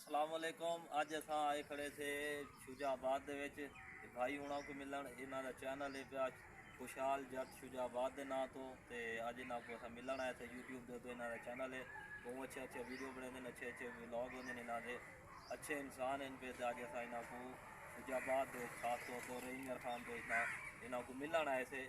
अस्सलाम वालेकुम। अज असां आए खड़े थे शुजाबाद दे विच भाई हुणां को मिलन। इन्हां दा चैनल है पिया खुशहाल जट शुजाबाद दे नां तो ते अज इन्हां को असां मिलन आए थे यूट्यूब दे। तो इन्हां दा चैनल है, बहुत अच्छे अच्छे वीडियो बनाते हैं, अच्छे अच्छे व्लॉग होंगे इन्हां दे, अच्छे इंसान हैं पे। अज असां इन्हां को शुजाबाद दे खास तौर पर रहीम खान तो इन्हां को मिलन आए थे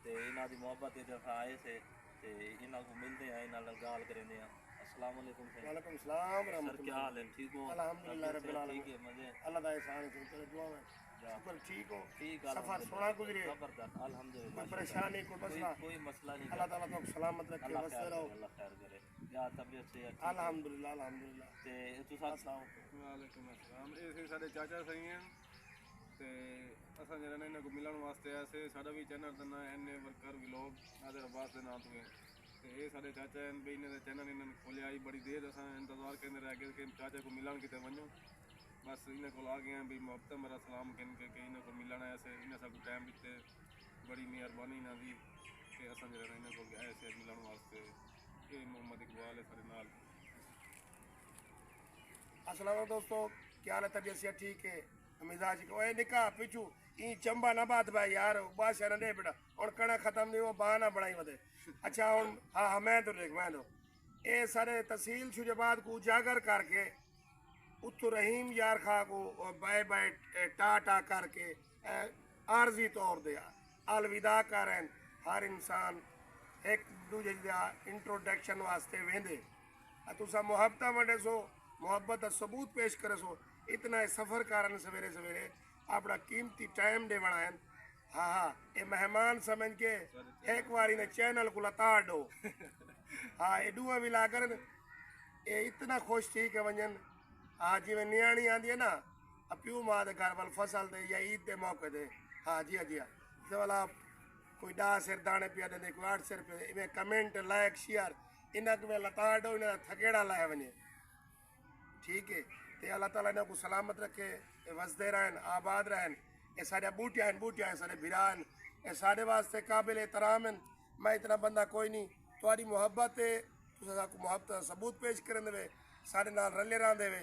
ते इन्हां दी मोहब्बत असां आए थे ते इन्हां को मिलते हैं, इन्हां नाल गाल करेंगे हैं। अस्सलाम वालेकुम सर। वालेकुम सलाम सर क्या रहमतुल्लाह। हाल है? ठीक हो? अल्हम्दुलिल्लाह तबीयत रब्बिल सेहत ठीक है? आलमीन। मजे? अल्लाह दा एहसान है, तेरे दुआ में जा शुक्र ठीक हो। ठीक सफर सोना अल्हम्दुलिल्लाह, गुजरे, जबरदस्त अल्हम्दुलिल्लाह, कोई शुक्र परेशानी कोई मसला, कोई मसला नहीं अल्लाह था। ताला तो सलामत रखे, अल्लाह बसते खैर रहो। करे, अल्लाह खैर करे। या तबीयत सेहत ठीक है? अल्हम्दुलिल्लाह अल्हम्दुलिल्लाह। ते तुसा वालेकुम अस्सलाम। ये साढ़े चाचा सही हैं ते असां जरा इन्हां को मिलन वास्ते आए थे। साडा भी चैनल दा नाम N A worker vlog Nadir Abbas दे नाम तो है ते ये साढ़े चाचा हैं भी इन्हें चैनल इन्होंने खोलिया आई बड़ी देर असां इंतजार करते रह गए कि चाचा को मिलन किते वञो। बस इन्हें को आ गए हैं भी मोहब्बत मेरा सलाम किन के इन्हें को मिलन आए से इन्हें सब टाइम दिते, बड़ी मेहरबानी इन्हां दी कि असां जरा इन्हें को आए से मिलन वास्ते। ये मोहम्मद इकबाल है सारे नाल। अस्सलाम वालेकुम दोस्तों, क्या हाल है? तबीयत सेहत ठीक है? मिजाज को ए निकाह पिछू ई चंबा ना बात भाई यार, बादशाह ने बेटा और कणा खत्म नहीं वो बहाना बनाई वदे। अच्छा हुन हाँ मैं तो देख मैं तो ए सारे तहसील शुजाबाद को उजागर करके उत्तु रहीम यार खा को बाय बाय टाटा करके आर्जी तौर दे अलविदा करें। हर इंसान एक दूजे का इंट्रोडक्शन वास्ते वेंदे, तुसा मोहब्बत वंडे सो, मोहब्बत का सबूत पेश करे सो। इतना सफ़र करन सवेरे सवेरे अपना कीमती टाइम दे बनाएं। हाँ हाँ ये मेहमान समझ के एक बारी ने चैनल को लता दो। हाँ ये दुआ भी ला कर ये इतना खुश थी कि वंजन हाँ जिवें नियाणी आंदी है ना प्यू माँ दे घर वाल फसल दे या ईद दे मौके दे। हाँ जी हाँ जी हाँ तो वाला कोई 10 सिर दाने पिया दे, कोई 8 सिर पे इवें कमेंट लाइक शेयर इन्हें को लता दो, इन्हें थकेड़ा लाए वने। ठीक है ते अल्लाह ताला इन्हें को सलामत रखे, वसदे रहन आबाद रहन। ये सारे बूटियां हैं, बूटियां हैं सारे बिरान, ये सारे वास्ते काबिल एहतराम हैं। मैं इतना बंदा कोई नहीं, तुम्हारी मोहब्बत है तुसा को मोहब्बत का सबूत पेश करन देवे, सारे नाल रले रह देवे,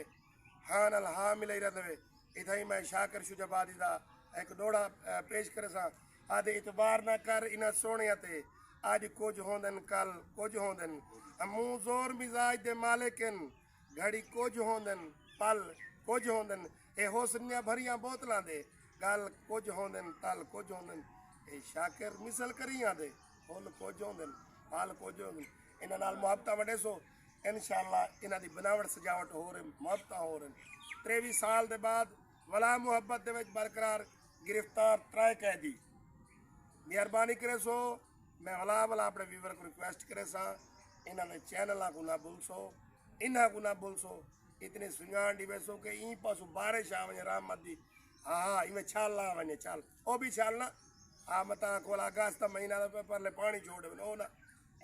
हाँ नाल हाँ मिले रह देवे। इतना ही मैं शाकर शुजाबादी दा एक दोड़ा पेश करे सा। आदे इतबार ना कर इन्हें सोने ते आज कुछ होंदन कल कुछ होंदन, मुँह जोर मिजाज दे मालिकन घड़ी कुछ होंदन पल कुछ होंदन। ए होसनिया भरिया बोतलां दे गल कुछ होंदन तल कुछ होंदन। ए शाकिर मिसल करियां दे फुल कुछ होंदन पल कुछ होंदन। इन्हां नाल मुहब्बत वडे सो इंशाअल्लाह इन्हां दी बनावट सजावट हो रही, मुहब्बत हो रही। 23 साल दे बाद वला मुहब्बत दे विच बरकरार गिरफ्तार 3 कैदी। मेहरबानी करे सो मैं वला वला अपने व्यूवर को रिक्वेस्ट करे सा इन्हां दे चैनल को ना भूलसो, इन्हां को ना भूलसो। इतने सुञाण दी वैसो के ई पासो बारिश आ वने रहमत दी। हाँ इवें छाल ला वने छाल ओ भी छाल ना हाँ मता को अगस्त महीना दे परले पानी छोड़ वने ओ ना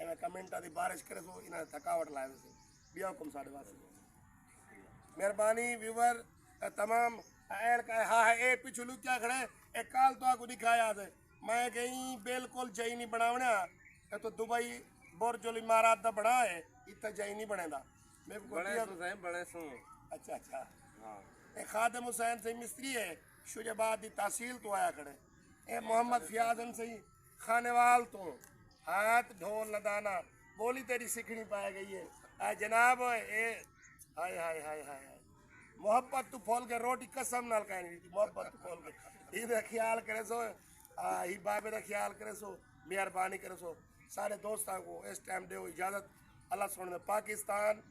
एवें कमेंटा दी बारिश करे सो इन्हां थकावट लाए वैसे बिया हुकुम साडे वास्ते। मेहरबानी व्यूवर तमाम ऐल का हाँ ए पिछू लुच्चा खड़े ए काल तो आपको दिखाया थे मैं कहीं बिल्कुल जई नहीं बनावना ए तो दुबई बुर्ज इमारत दा बड़ा है इतना जई नहीं बनेदा मेरे को बड़े सो अच्छा अच्छा हाँ ए खादम हुसैन से मिस्त्री है शुजाबाद दी तहसील तो आया खड़े। ए मोहम्मद फियाजन से खानेवाल तो हाथ ढोल नदाना बोली तेरी सीखनी पाई गई है। आ जनाब ए हाय हाय हाय हाय हाय मोहब्बत तू खोल के रोटी कसम नाल कहनी थी मोहब्बत तू खोल के इहदा ख्याल करे सो ही बाबे दा ख्याल करे सो मेहरबानी करे सो। सारे दोस्तों को इस टाइम दे इजाजत। अल्लाह सुन पाकिस्तान